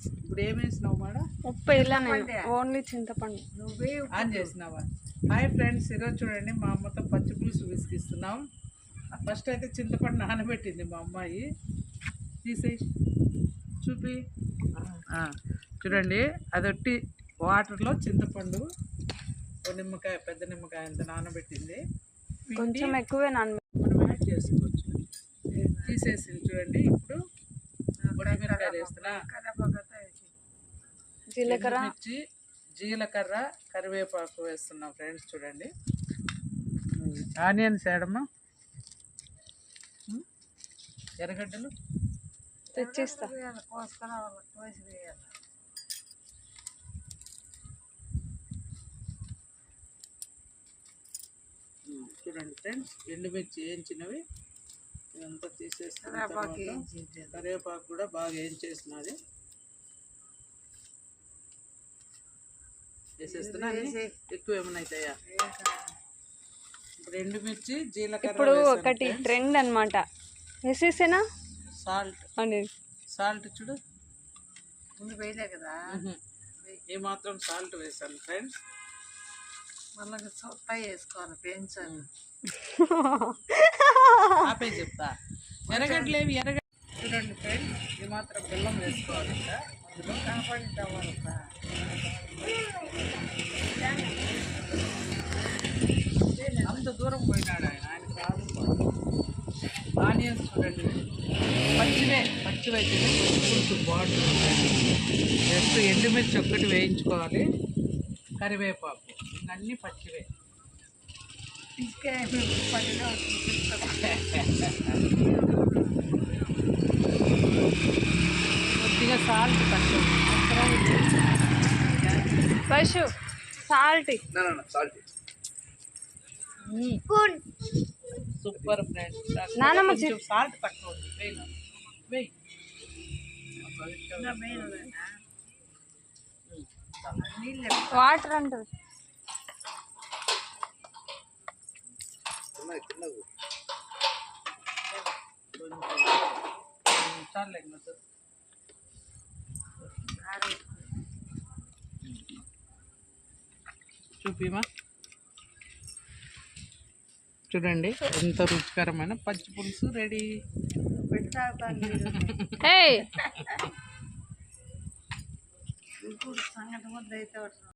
ఇప్పుడు ఏం వేసినావు మేడం? ఉప్పు ఇలా ఓన్లీ చింతపండు. నువ్వే ఆన్ చేసినావా? హాయ్ ఫ్రెండ్స్, ఈరోజు చూడండి మా అమ్మతో పచ్చి పులుసు విసిగిస్తున్నాం. ఫస్ట్ అయితే చింతపండు నానబెట్టింది మా అమ్మాయి. తీసేయి చూపి. చూడండి, అదొట్టి వాటర్లో చింతపండు ఒక నిమ్మకాయ, పెద్ద నిమ్మకాయ అంత నానబెట్టింది. కొంచెం ఎక్కువే మనం యాడ్ చేసుకోవచ్చు. తీసేసింది చూడండి. ఇప్పుడు మిరపకాయలు వేస్తున్నా, జీలకర్ర, మిర్చి, జీలకర్ర, కరివేపాకు వేస్తున్నాం ఫ్రెండ్స్. చూడండి, ఆనియన్స్ వేయడమ్మా, ఎర్రగడ్డలు తెచ్చిస్తా. చూడండి ఫ్రెండ్స్, ఎండుమిర్చి వేయించినవి ఇదంతా తీసేస్తున్నా. కరివేపాకు కూడా బాగా వేయించేసినది వేసేస్తున్నా. ఎక్కువ ఏమైనా అవుతాయా? ఇప్పుడు ఎండుమిర్చి, జీలకర్ర. ఇప్పుడు ఒకటి ట్రెండ్ అన్నమాట, వేసేసేనా సాల్ట్ అనేది. సాల్ట్ చూడు, ముందు వేయలే కదా, ఏమాత్రం సాల్ట్ వేసాను ఫ్రెండ్స్. మళ్ళీ ఫ్రై వేసుకోవాలి, పెంచాలి. ఆపే చెప్తా. ఎర్రగడ్డలేవి, ఎర్రగడ్డ చూడండి ఫ్రెండ్స్, ఏమాత్రం బెల్లం వేసుకోవాలి. ఇంకా అందులో కాపాడి అంత దూరం పోయినాడు ఆయన, ఆయన కాదు. ఆనియన్స్ చూడండి, పచ్చివే పులుసు బాగుంటుంది. జస్ట్ ఎండుమిర్చి ఒక్కటి వేయించుకోవాలి, కరివేపాకు, అన్నీ పచ్చివే. కొద్దిగా సాల్ట్ తక్కువ, పశు సాల్ట్ సూపర్ ఫ్రెండ్స్. నానమ్మ సాల్ట్ తక్కువ వేయి. వాటర్ అంటారు. చూపిమా. చూడండి, ఎంత రుచికరమైన పచ్చి పులుసు రెడీ. హే